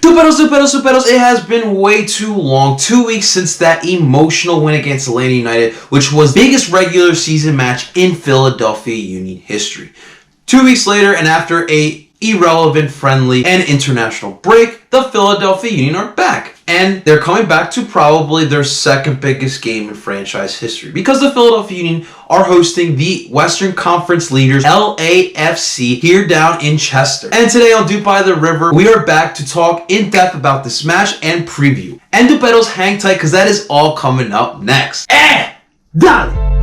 Superos, it has been way too long. 2 weeks since that emotional win against Atlanta United, which was the biggest regular season match in Philadelphia Union history. 2 weeks later, and after a irrelevant friendly and international break, the Philadelphia Union are back. And they're coming back to probably their second biggest game in franchise history, because the Philadelphia Union are hosting the Western Conference leaders LAFC here down in Chester. And today on DOOP By The River, we are back to talk in depth about this match and preview. And Duperos, hang tight, because that is all coming up next. Dale!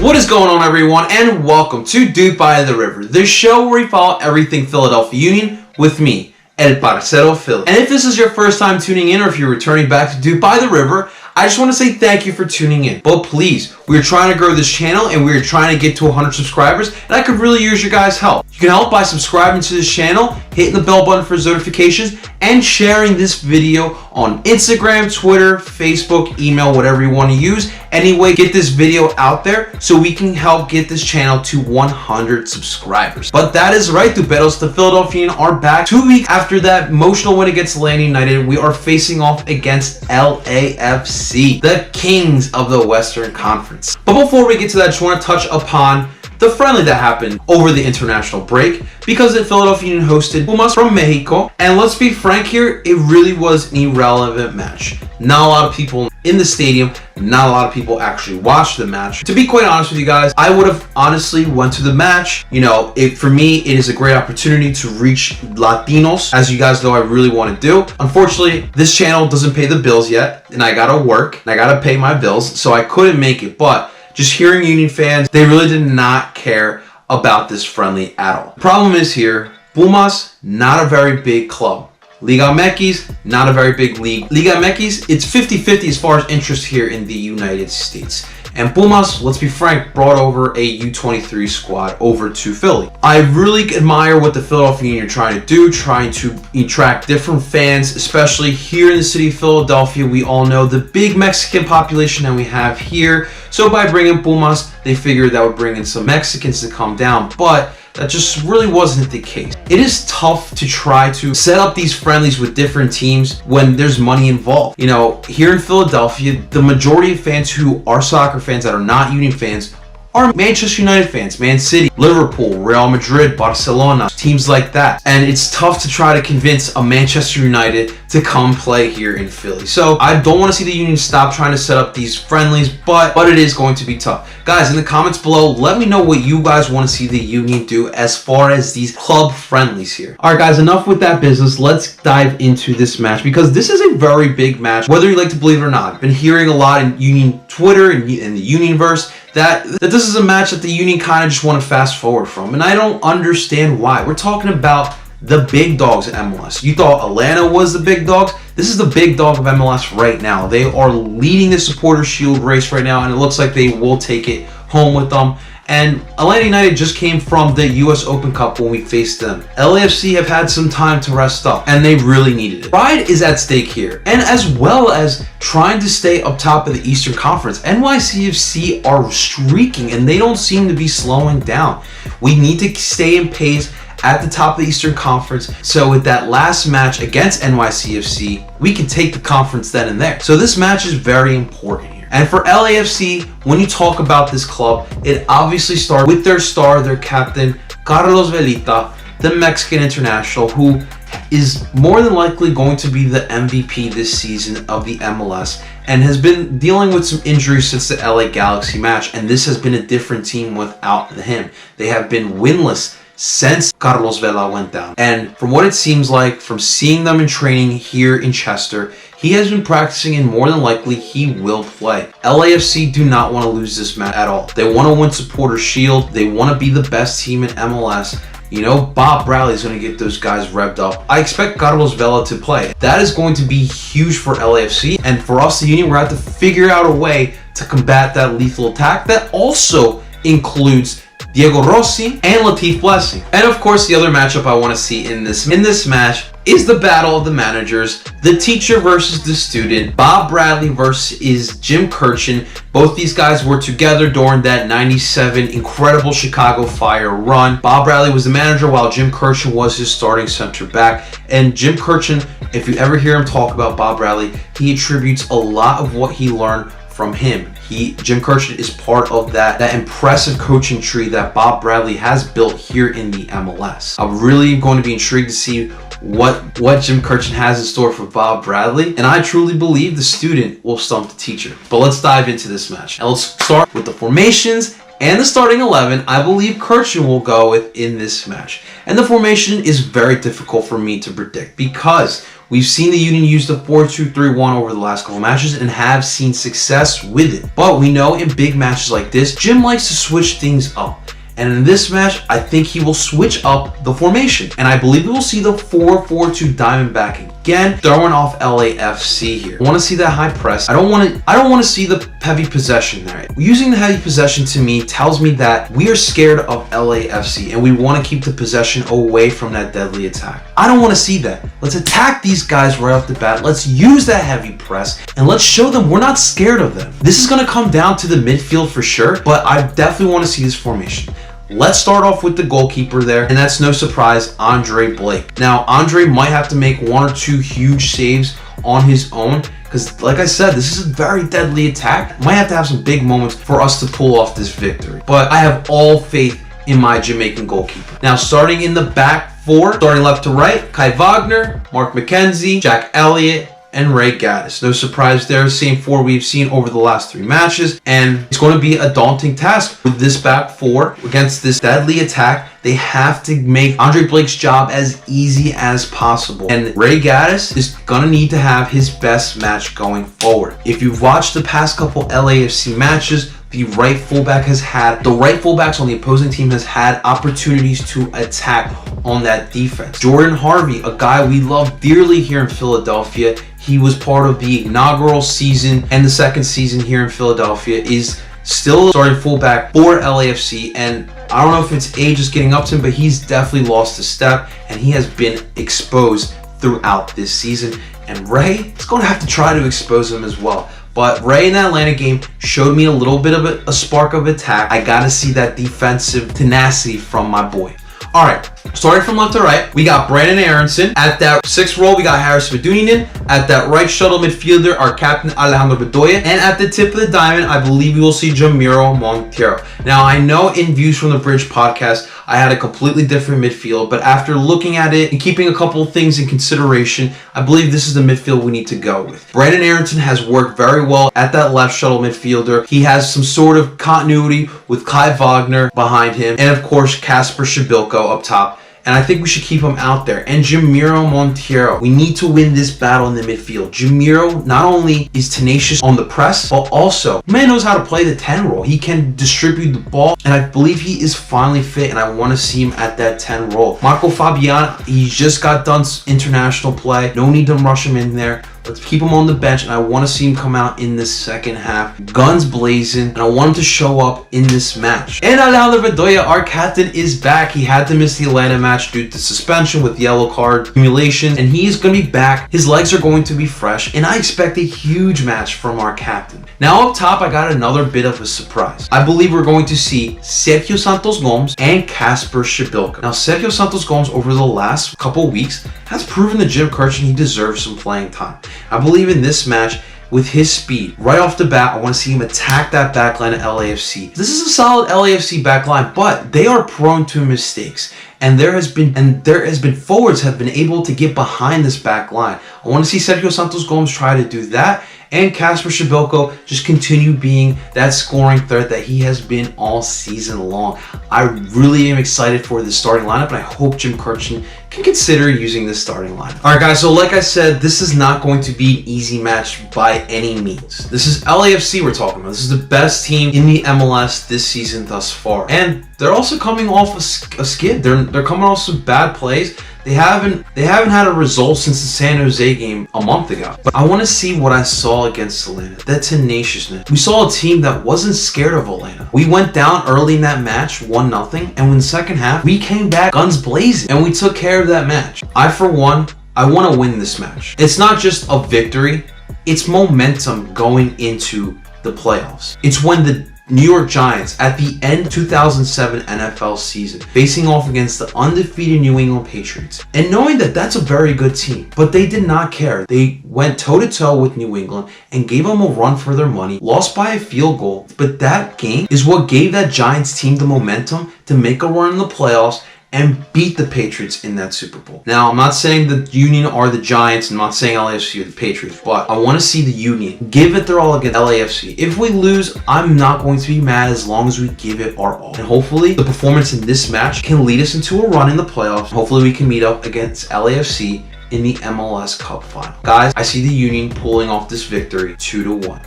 What is going on, everyone, and welcome to DOOP By The River, the show where we follow everything Philadelphia Union with me, El Parceo Philly. And if this is your first time tuning in, or if you're returning back to DOOP By The River, I just want to say thank you for tuning in. But please, we're trying to grow this channel and we're trying to get to 100 subscribers, and I could really use your guys' help. You can help by subscribing to this channel, hitting the bell button for notifications, and sharing this video on Instagram, Twitter, Facebook, email, whatever you want to use. Anyway, get this video out there so we can help get this channel to 100 subscribers. But that is right, Duperos. The Philadelphia Union are back. 2 weeks after that emotional win against Atlanta United, we are facing off against LAFC, the kings of the Western Conference. But before we get to that, I just want to touch upon the friendly that happened over the international break, because the Philadelphia Union hosted Pumas from Mexico. And let's be frank here, it really was an irrelevant match. Not a lot of people in the stadium, not a lot of people actually watched the match. To be quite honest with you guys, I would have honestly went to the match. You know, for me, it is a great opportunity to reach Latinos, as you guys know I really want to do. Unfortunately, this channel doesn't pay the bills yet, and I gotta work, and I gotta pay my bills, so I couldn't make it. But just hearing Union fans, they really did not care about this friendly at all. The problem is here, Pumas, not a very big club. Liga MX, not a very big league. Liga MX, it's 50-50 as far as interest here in the United States. And Pumas, let's be frank, brought over a U23 squad over to Philly. I really admire what the Philadelphia Union are trying to do, trying to attract different fans, especially here in the city of Philadelphia. We all know the big Mexican population that we have here. So by bringing Pumas, they figured that would bring in some Mexicans to come down, but that just really wasn't the case. It is tough to try to set up these friendlies with different teams when there's money involved. You know, here in Philadelphia, the majority of fans who are soccer fans that are not Union fans are Manchester United fans, Man City, Liverpool, Real Madrid, Barcelona, teams like that. And it's tough to try to convince a Manchester United to come play here in Philly. So I don't want to see the Union stop trying to set up these friendlies, but it is going to be tough. Guys, in the comments below, let me know what you guys want to see the Union do as far as these club friendlies here. All right, guys, enough with that business. Let's dive into this match, because this is a very big match, whether you like to believe it or not. I've been hearing a lot in Union Twitter and in the Unionverse that this is a match that the Union kind of just want to fast forward from, and I don't understand why. We're talking about the big dogs in MLS. You thought Atlanta was the big dogs? This is the big dog of MLS right now. They are leading the Supporters Shield race right now, and it looks like they will take it home with them. And Atlanta United just came from the US Open Cup when we faced them. LAFC have had some time to rest up, and they really needed it. Pride is at stake here, and as well as trying to stay up top of the Eastern Conference. NYCFC are streaking, and they don't seem to be slowing down. We need to stay in pace at the top of the Eastern Conference, so with that last match against NYCFC, we can take the conference then and there. So this match is very important here. And for LAFC, when you talk about this club, it obviously starts with their star, their captain, Carlos Velita, the Mexican international, who is more than likely going to be the MVP this season of the MLS, and has been dealing with some injuries since the LA Galaxy match, and this has been a different team without him. They have been winless since Carlos Vela went down. And from what it seems like, from seeing them in training here in Chester, he has been practicing, and more than likely he will play. LAFC do not want to lose this match at all. They want to win Supporters Shield. They want to be the best team in MLS. You know, Bob Bradley is going to get those guys revved up. I expect Carlos Vela to play. That is going to be huge for LAFC. And for us, the Union, we're going to have to figure out a way to combat that lethal attack that also includes Diego Rossi and Latif Blessing. And of course, the other matchup I want to see in this match, is the battle of the managers, the teacher versus the student, Bob Bradley versus Jim Kirchin. Both these guys were together during that 97 incredible Chicago Fire run. Bob Bradley was the manager while Jim Kirchin was his starting center back. And Jim Kirchin, if you ever hear him talk about Bob Bradley, he attributes a lot of what he learned from him. Jim Kirchin is part of that impressive coaching tree that Bob Bradley has built here in the MLS. I'm really going to be intrigued to see what Jim Kirchin has in store for Bob Bradley, and I truly believe the student will stump the teacher. But let's dive into this match. And let's start with the formations and the starting 11 I believe Kirchin will go with in this match. And the formation is very difficult for me to predict because we've seen the Union use the 4-2-3-1 over the last couple matches and have seen success with it. But we know in big matches like this, Jim likes to switch things up. And in this match, I think he will switch up the formation. And I believe we will see the 4-4-2 Diamondback again, throwing off LAFC here. I want to see that high press. I don't want to see the heavy possession there. Using the heavy possession to me tells me that we are scared of LAFC and we want to keep the possession away from that deadly attack. I don't want to see that. Let's attack these guys right off the bat. Let's use that heavy press and let's show them we're not scared of them. This is going to come down to the midfield for sure, but I definitely want to see this formation. Let's start off with the goalkeeper there, and that's no surprise, Andre Blake. Now, Andre might have to make one or two huge saves on his own, because like I said, this is a very deadly attack. Might have to have some big moments for us to pull off this victory. But I have all faith in my Jamaican goalkeeper. Now, starting in the back four, starting left to right, Kai Wagner, Mark McKenzie, Jack Elliott, and Ray Gaddis. No surprise there, same four we've seen over the last three matches, and it's going to be a daunting task with this back four against this deadly attack. They have to make Andre Blake's job as easy as possible, and Ray Gaddis is going to need to have his best match going forward. If you've watched the past couple LAFC matches, the right fullbacks on the opposing team has had opportunities to attack on that defense. Jordan Harvey, a guy we love dearly here in Philadelphia, he was part of the inaugural season and the second season here in Philadelphia, is still starting fullback for LAFC, and I don't know if it's age just getting up to him, but he's definitely lost a step and he has been exposed throughout this season, and Ray is going to have to try to expose him as well. But Ray in that Atlanta game showed me a little bit of a spark of attack. I got to see that defensive tenacity from my boy. All right, starting from left to right, we got Brandon Aronson. At that sixth role, we got Harris Meduninen. At that right shuttle midfielder, our captain Alejandro Bedoya. And at the tip of the diamond, I believe we will see Jamiro Monteiro. Now, I know in Views from the Bridge podcast, I had a completely different midfield, but after looking at it and keeping a couple of things in consideration, I believe this is the midfield we need to go with. Brandon Aronson has worked very well at that left shuttle midfielder. He has some sort of continuity with Kai Wagner behind him, and of course, Kasper Shabilko up top. And I think we should keep him out there. And Jamiro Monteiro. We need to win this battle in the midfield. Jamiro not only is tenacious on the press, but also, man knows how to play the 10 role. He can distribute the ball, and I believe he is finally fit, and I want to see him at that 10 role. Marco Fabian, he just got done international play. No need to rush him in there. Let's keep him on the bench, and I want to see him come out in the second half, guns blazing, and I want him to show up in this match. And Alejandro Bedoya, our captain, is back. He had to miss the Atlanta match due to suspension with yellow card accumulation, and he is going to be back. His legs are going to be fresh, and I expect a huge match from our captain. Now up top, I got another bit of a surprise. I believe we're going to see Sergio Santos Gomes and Kasper Shabilko. Now, Sergio Santos Gomes, over the last couple weeks, has proven to Jim Kirchin he deserves some playing time. I believe in this match, with his speed, right off the bat, I want to see him attack that backline of LAFC. This is a solid LAFC backline, but they are prone to mistakes. And there has been forwards have been able to get behind this back line. I want to see Sergio Santos Gomes try to do that, and Kasper Shabilko just continue being that scoring threat that he has been all season long. I really am excited for this starting lineup, and I hope Jim Kirchin can consider using this starting lineup. All right, guys, so like I said, this is not going to be an easy match by any means. This is LAFC we're talking about. This is the best team in the MLS this season thus far. And they're also coming off a skid. They're coming off some bad plays. They haven't had a result since the San Jose game a month ago. But I want to see what I saw against Atlanta. That tenaciousness. We saw a team that wasn't scared of Atlanta. We went down early in that match, 1-0, and in the second half, we came back guns blazing, and we took care of that match. I, for one, I want to win this match. It's not just a victory, it's momentum going into the playoffs. It's when the New York Giants, at the end of 2007 NFL season, facing off against the undefeated New England Patriots, and knowing that that's a very good team, but they did not care. They went toe-to-toe with New England and gave them a run for their money, lost by a field goal, but that game is what gave that Giants team the momentum to make a run in the playoffs and beat the Patriots in that Super Bowl. Now, I'm not saying the Union are the Giants, I'm not saying LAFC are the Patriots, but I want to see the Union give it their all against LAFC. If we lose, I'm not going to be mad as long as we give it our all. And hopefully, the performance in this match can lead us into a run in the playoffs. Hopefully, we can meet up against LAFC in the MLS Cup final. Guys, I see the Union pulling off this victory 2-1.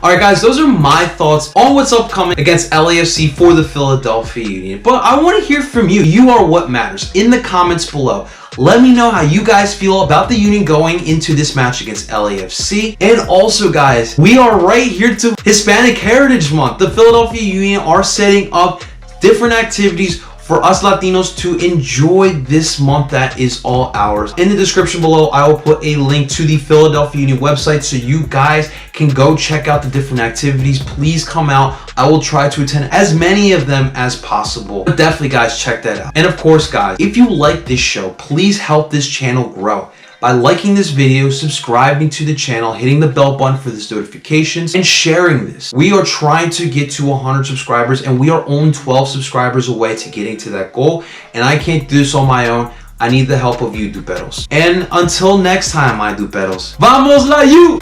Alright guys, those are my thoughts on what's upcoming against LAFC for the Philadelphia Union. But I want to hear from you. You are what matters. In the comments below, let me know how you guys feel about the Union going into this match against LAFC. And also guys, we are right here to Hispanic Heritage Month. The Philadelphia Union are setting up different activities for us Latinos to enjoy this month that is all ours. In the description below, I will put a link to the Philadelphia Union website so you guys can go check out the different activities. Please come out. I will try to attend as many of them as possible. But definitely guys, check that out. And of course guys, if you like this show, please help this channel grow by liking this video, subscribing to the channel, hitting the bell button for this notifications, and sharing this. We are trying to get to 100 subscribers, and we are only 12 subscribers away to getting to that goal, and I can't do this on my own. I need the help of you, Duperos. And until next time, my Duperos, ¡Vamos la U!